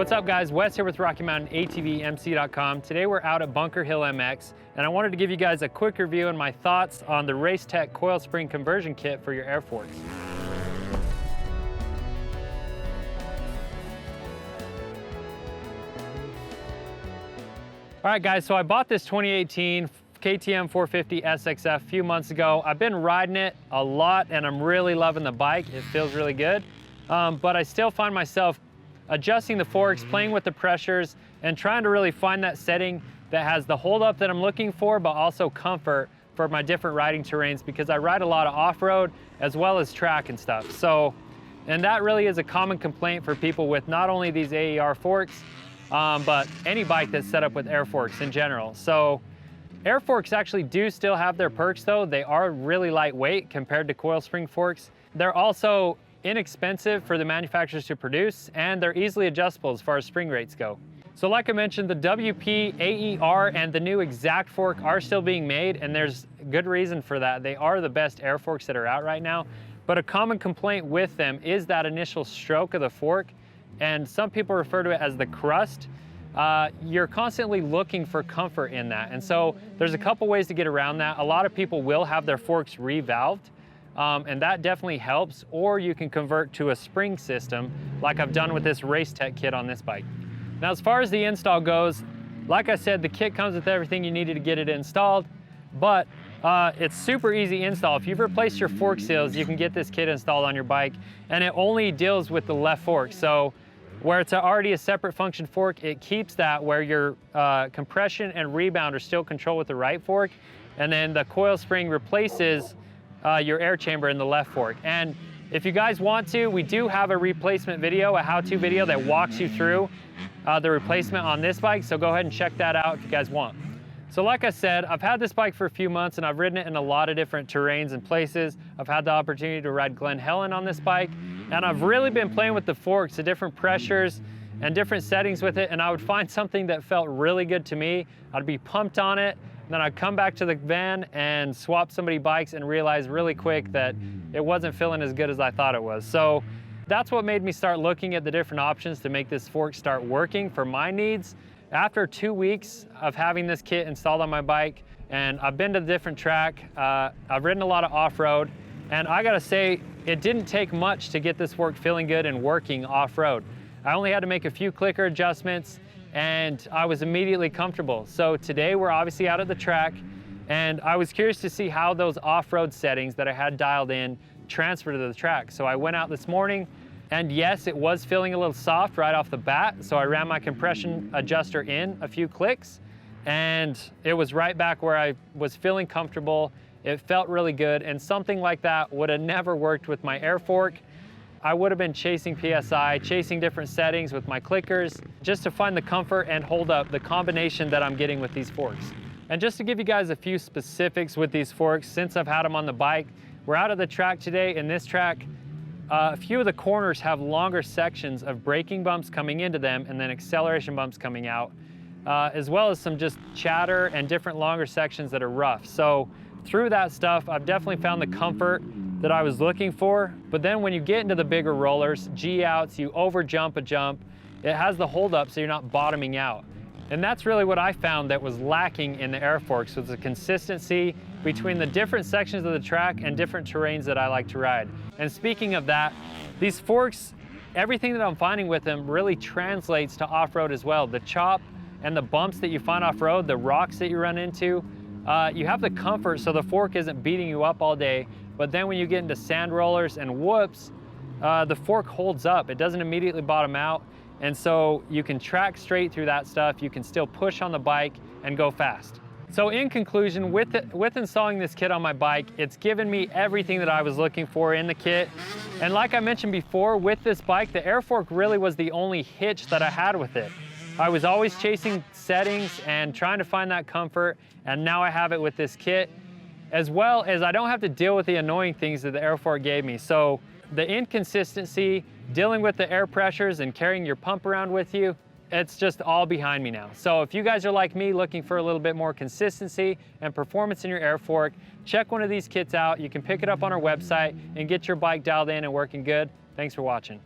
What's up guys, Wes here with RockyMountainATVMC.com. Today we're out at Bunker Hill MX and I wanted to give you guys a quick review and my thoughts on the Race Tech coil spring conversion kit for your air forks. All right guys, so I bought this 2018 KTM 450 SXF a few months ago. I've been riding it a lot and I'm really loving the bike. It feels really good, but I still find myself adjusting the forks, playing with the pressures, and trying to really find that setting that has the hold up that I'm looking for, but also comfort for my different riding terrains, because I ride a lot of off-road as well as track and stuff. So, and that really is a common complaint for people with not only these AER forks, but any bike that's set up with air forks in general. So air forks actually do still have their perks though. They are really lightweight compared to coil spring forks. They're also inexpensive for the manufacturers to produce, and they're easily adjustable as far as spring rates go. So like I mentioned, the WP AER and the new XACT fork are still being made, and there's good reason for that. They are the best air forks that are out right now, but a common complaint with them is that initial stroke of the fork, and some people refer to it as the crust. You're constantly looking for comfort in that, and so there's a couple ways to get around that. A lot of people will have their forks revalved, and that definitely helps, or you can convert to a spring system like I've done with this Race Tech kit on this bike. Now as far as the install goes, like I said, the kit comes with everything you needed to get it installed, but it's super easy install. If you've replaced your fork seals, you can get this kit installed on your bike, and it only deals with the left fork. So where it's already a separate function fork, it keeps that where your compression and rebound are still controlled with the right fork, and then the coil spring replaces your air chamber in the left fork. And if you guys want to, we do have a replacement video, a how-to video that walks you through the replacement on this bike, so go ahead and check that out if you guys want. So like I said, I've had this bike for a few months and I've ridden it in a lot of different terrains and places. I've had the opportunity to ride Glen Helen on this bike, and I've really been playing with the forks, the different pressures and different settings with it, and I would find something that felt really good to me. I'd be pumped on it, and then I'd come back to the van and swap somebody's bikes and realize really quick that it wasn't feeling as good as I thought it was. So that's what made me start looking at the different options to make this fork start working for my needs. After 2 weeks of having this kit installed on my bike, and I've been to the different track, I've ridden a lot of off-road, and I gotta say, it didn't take much to get this fork feeling good and working off-road. I only had to make a few clicker adjustments, and I was immediately comfortable. So today we're obviously out at the track, and I was curious to see how those off-road settings that I had dialed in transfer to the track. So I went out this morning, and yes, it was feeling a little soft right off the bat, so I ran my compression adjuster in a few clicks, and it was right back where I was feeling comfortable. It felt really good, and something like that would have never worked with my air fork. I would have been chasing PSI, chasing different settings with my clickers, just to find the comfort and hold up the combination that I'm getting with these forks. And just to give you guys a few specifics with these forks, since I've had them on the bike, we're out at the track today. In this track, a few of the corners have longer sections of braking bumps coming into them and then acceleration bumps coming out, as well as some just chatter and different longer sections that are rough. So through that stuff, I've definitely found the comfort that I was looking for. But then when you get into the bigger rollers, G-outs, you over jump a jump, it has the hold up so you're not bottoming out. And that's really what I found that was lacking in the air forks, was the consistency between the different sections of the track and different terrains that I like to ride. And speaking of that, these forks, everything that I'm finding with them really translates to off-road as well. The chop and the bumps that you find off-road, the rocks that you run into, you have the comfort so the fork isn't beating you up all day. But then when you get into sand rollers and whoops, the fork holds up. It doesn't immediately bottom out. And so you can track straight through that stuff. You can still push on the bike and go fast. So in conclusion, with installing this kit on my bike, it's given me everything that I was looking for in the kit. And like I mentioned before, with this bike, the air fork really was the only hitch that I had with it. I was always chasing settings and trying to find that comfort, and now I have it with this kit, as well as I don't have to deal with the annoying things that the air fork gave me. So the inconsistency, dealing with the air pressures and carrying your pump around with you, it's just all behind me now. So if you guys are like me, looking for a little bit more consistency and performance in your air fork, check one of these kits out. You can pick it up on our website and get your bike dialed in and working good. Thanks for watching.